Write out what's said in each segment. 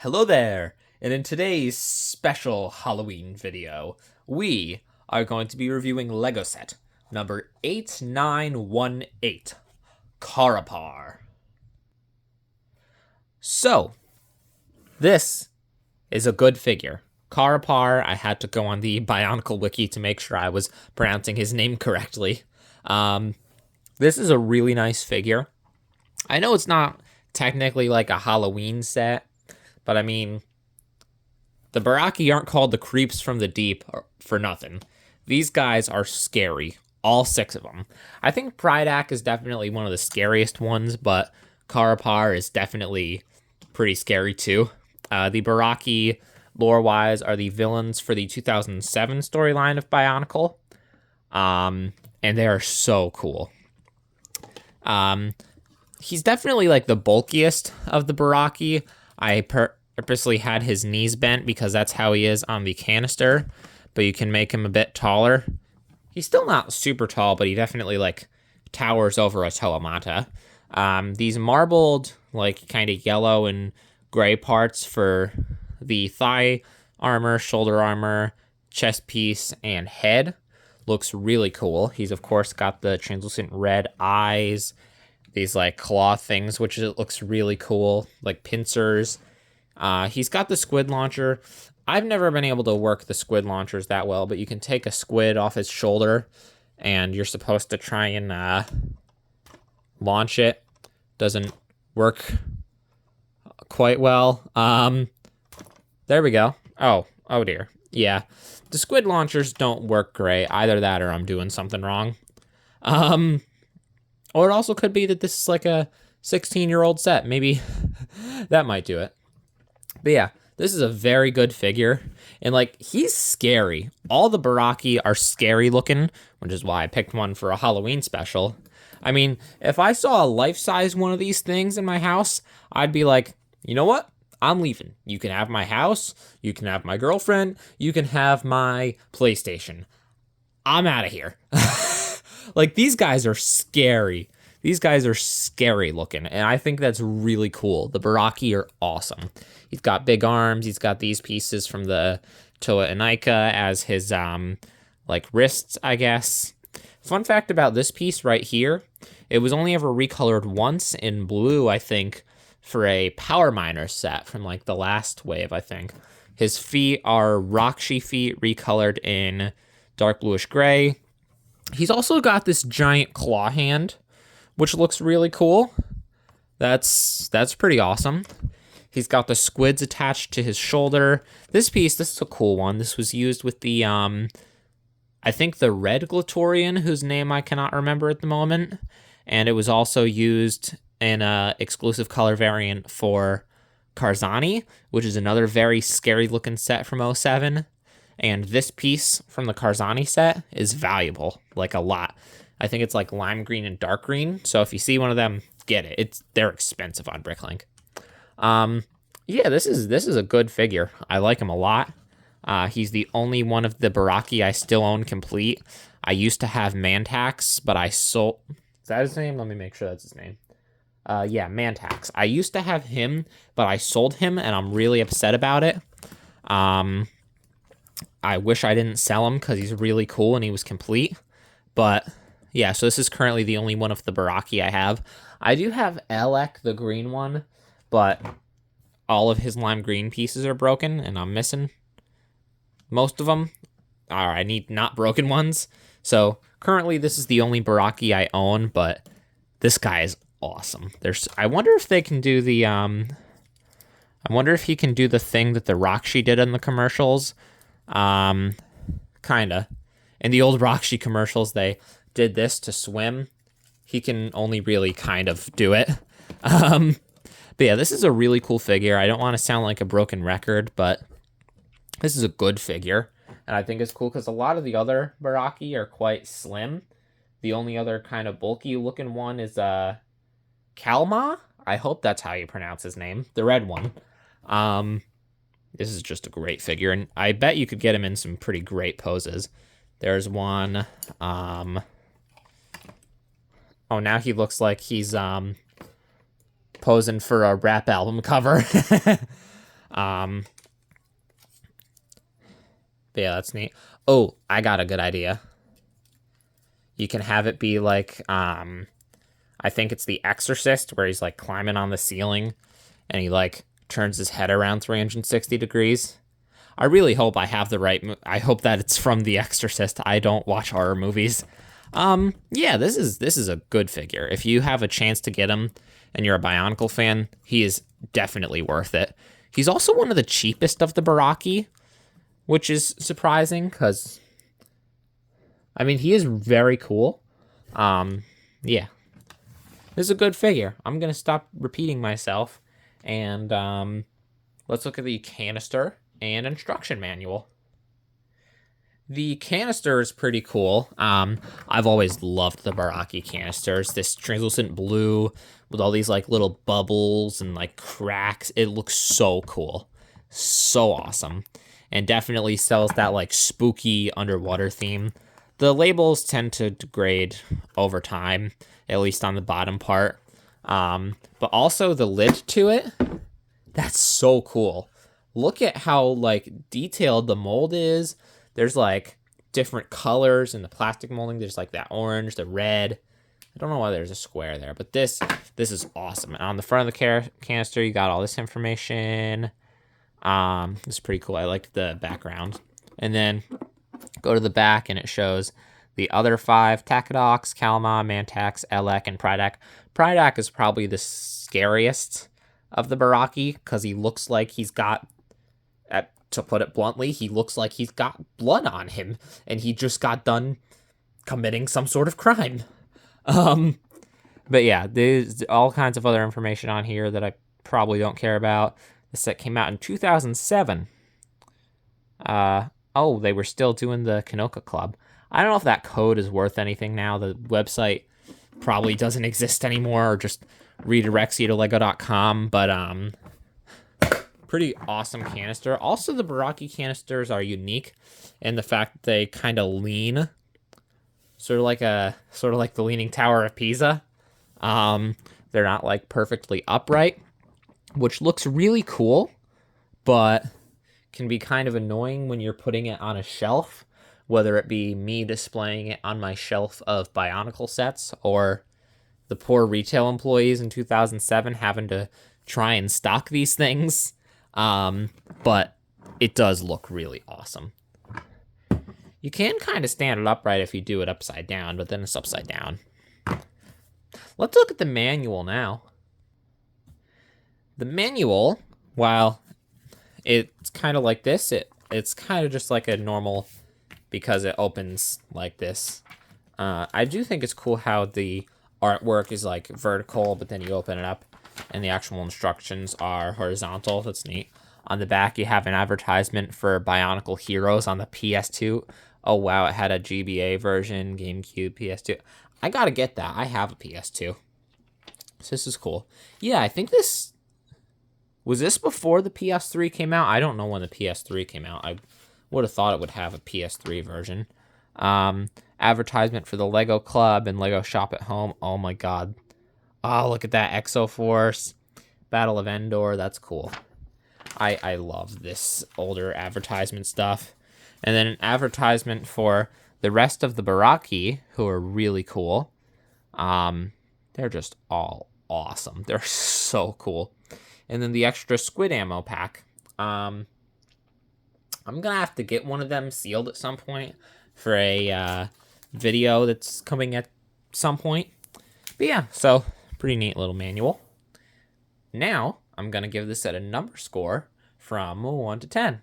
Hello there, and in today's special Halloween video, we are going to be reviewing Lego set number 8918, CARAPAR. So, this is a good figure. CARAPAR, I had to go on the Bionicle wiki to make sure I was pronouncing his name correctly. This is a really nice figure. I know it's not technically like a Halloween set, but I mean, the Baraki aren't called the creeps from the deep for nothing. These guys are scary, all 6 of them. I think Prydak is definitely one of the scariest ones, but CARAPAR is definitely pretty scary too. The Baraki, lore-wise, are the villains for the 2007 storyline of Bionicle, and they are so cool. He's definitely like the bulkiest of the Baraki. I purposely had his knees bent because that's how he is on the canister, but you can make him a bit taller. He's still not super tall, but he definitely like towers over a Toamata. These marbled, like kind of yellow and gray parts for the thigh armor, shoulder armor, chest piece, and head looks really cool. He's of course got the translucent red eyes, these like claw things, which looks really cool, like pincers. He's got the squid launcher. I've never been able to work the squid launchers that well, but you can take a squid off his shoulder and you're supposed to try and launch it. Doesn't work quite well. There we go. Oh dear. Yeah. The squid launchers don't work great. Either that or I'm doing something wrong. Or it also could be that this is like a 16-year-old set. Maybe that might do it. But yeah, this is a very good figure. And like, he's scary. All the Baraki are scary looking, which is why I picked one for a Halloween special. I mean, if I saw a life-size one of these things in my house, I'd be like, you know what? I'm leaving. You can have my house. You can have my girlfriend. You can have my PlayStation. I'm out of here. Like, these guys are scary. These guys are scary looking, and I think that's really cool. The Baraki are awesome. He's got big arms. He's got these pieces from the Toa Inika as his, like, wrists, I guess. Fun fact about this piece right here, it was only ever recolored once in blue, I think, for a Power Miner set from, like, the last wave, I think. His feet are Rakshi feet recolored in dark bluish gray. He's also got this giant claw hand, which looks really cool. That's pretty awesome. He's got the squids attached to his shoulder. This is a cool one. This was used with the, I think the red Glatorian, whose name I cannot remember at the moment. And it was also used in a exclusive color variant for Karzani, which is another very scary looking set from 07. And this piece from the Karzani set is valuable, like a lot. I think it's like lime green and dark green. So if you see one of them, get it. They're expensive on Bricklink. Yeah, this is a good figure. I like him a lot. He's the only one of the Baraki I still own complete. I used to have Mantax, but I sold. Is that his name? Let me make sure that's his name. Yeah, Mantax. I used to have him, but I sold him, and I'm really upset about it. I wish I didn't sell him because he's really cool and he was complete. But yeah, so this is currently the only one of the Baraki I have. I do have Elec, the green one, but all of his lime green pieces are broken and I'm missing most of them. I need not broken ones. So currently this is the only Baraki I own, but this guy is awesome. I wonder if they can do the, I wonder if he can do the thing that the Rakshi did in the commercials. Kinda. In the old Rakshi commercials, they did this to swim. He can only really kind of do it. But yeah, this is a really cool figure. I don't want to sound like a broken record, but this is a good figure. And I think it's cool because a lot of the other Baraki are quite slim. The only other kind of bulky looking one is Kalma. I hope that's how you pronounce his name. The red one. This is just a great figure, and I bet you could get him in some pretty great poses. There's one. Oh, now he looks like he's posing for a rap album cover. But yeah, that's neat. Oh, I got a good idea. You can have it be like, I think it's The Exorcist, where he's like climbing on the ceiling and he like turns his head around 360 degrees. I really hope I have the right. I hope that it's from The Exorcist. I don't watch horror movies. Yeah, this is a good figure. If you have a chance to get him and you're a Bionicle fan, he is definitely worth it. He's also one of the cheapest of the Baraki, which is surprising because, I mean, he is very cool. Yeah, this is a good figure. I'm gonna stop repeating myself, and let's look at the canister and instruction manual. The canister is pretty cool. I've always loved the Baraki canisters. This translucent blue with all these like little bubbles and like cracks. It looks so cool. So awesome. And definitely sells that like spooky underwater theme. The labels tend to degrade over time, at least on the bottom part. But also the lid to it, that's so cool. Look at how like detailed the mold is. There's like different colors in the plastic molding. There's like that orange, the red. I don't know why there's a square there, but this is awesome. And on the front of the canister, you got all this information. It's pretty cool. I like the background. And then go to the back and it shows the other 5: Takedox, Kalma, Mantax, Elec, and Prydak. Prydak is probably the scariest of the Baraki because he looks like he's got, to put it bluntly, he looks like he's got blood on him and he just got done committing some sort of crime. But yeah, there's all kinds of other information on here that I probably don't care about. This set came out in 2007. Oh, they were still doing the Kanoka Club. I don't know if that code is worth anything now. The website probably doesn't exist anymore or just redirects you to lego.com, but pretty awesome canister. Also, the Baraki canisters are unique in the fact that they kind of lean, sort of like the Leaning Tower of Pisa. They're not like perfectly upright, which looks really cool, but can be kind of annoying when you're putting it on a shelf, whether it be me displaying it on my shelf of Bionicle sets or the poor retail employees in 2007 having to try and stock these things. But it does look really awesome. You can kind of stand it upright if you do it upside down, but then it's upside down. Let's look at the manual now. The manual, while it's kind of like this, it's kind of just like a normal, because it opens like this. I do think it's cool how the artwork is like vertical, but then you open it up and the actual instructions are horizontal. That's neat. On the back, you have an advertisement for Bionicle Heroes on the PS2. Oh, wow, it had a GBA version, GameCube, PS2. I gotta get that. I have a PS2. So this is cool. Yeah, I think this... Was this before the PS3 came out? I don't know when the PS3 came out. I would have thought it would have a PS3 version. Advertisement for the Lego Club and Lego Shop at Home. Oh my god. Oh, look at that. Exoforce. Battle of Endor. That's cool. I love this older advertisement stuff. And then an advertisement for the rest of the Baraki, who are really cool. They're just all awesome. They're so cool. And then the extra squid ammo pack. I'm going to have to get one of them sealed at some point for a video that's coming at some point. But yeah, so pretty neat little manual. Now, I'm going to give this set a number score from 1 to 10.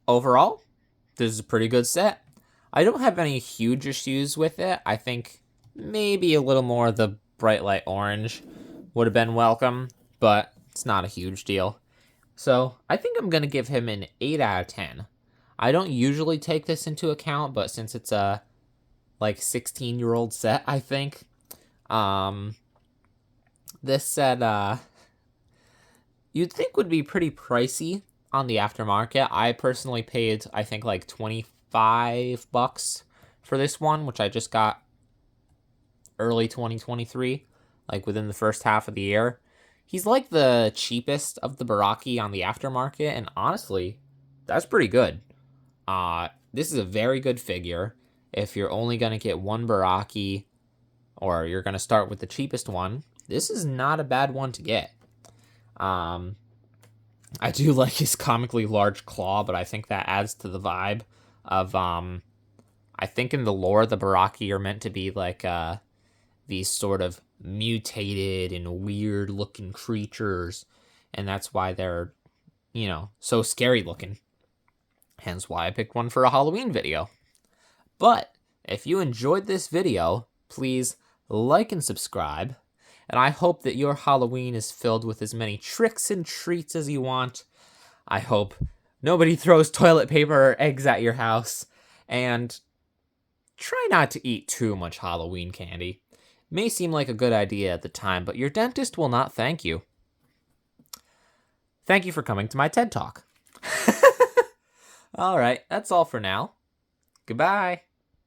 Overall, this is a pretty good set. I don't have any huge issues with it. I think maybe a little more of the bright light orange would have been welcome, but it's not a huge deal. So I think I'm going to give him an 8 out of 10. I don't usually take this into account, but since it's a like 16-year-old set, I think, this set you'd think would be pretty pricey on the aftermarket. I personally paid, I think, like $25 for this one, which I just got early 2023, like within the first half of the year. He's like the cheapest of the Baraki on the aftermarket, and honestly, that's pretty good. This is a very good figure. If you're only going to get one Baraki, or you're going to start with the cheapest one, this is not a bad one to get. I do like his comically large claw, but I think that adds to the vibe of, I think in the lore, the Baraki are meant to be like, these sort of mutated and weird looking creatures, and that's why they're, so scary looking. Hence why I picked one for a Halloween video. But if you enjoyed this video, please like and subscribe, and I hope that your Halloween is filled with as many tricks and treats as you want. I hope nobody throws toilet paper or eggs at your house, and try not to eat too much Halloween candy. May seem like a good idea at the time, but your dentist will not thank you. Thank you for coming to my TED Talk. All right, that's all for now. Goodbye.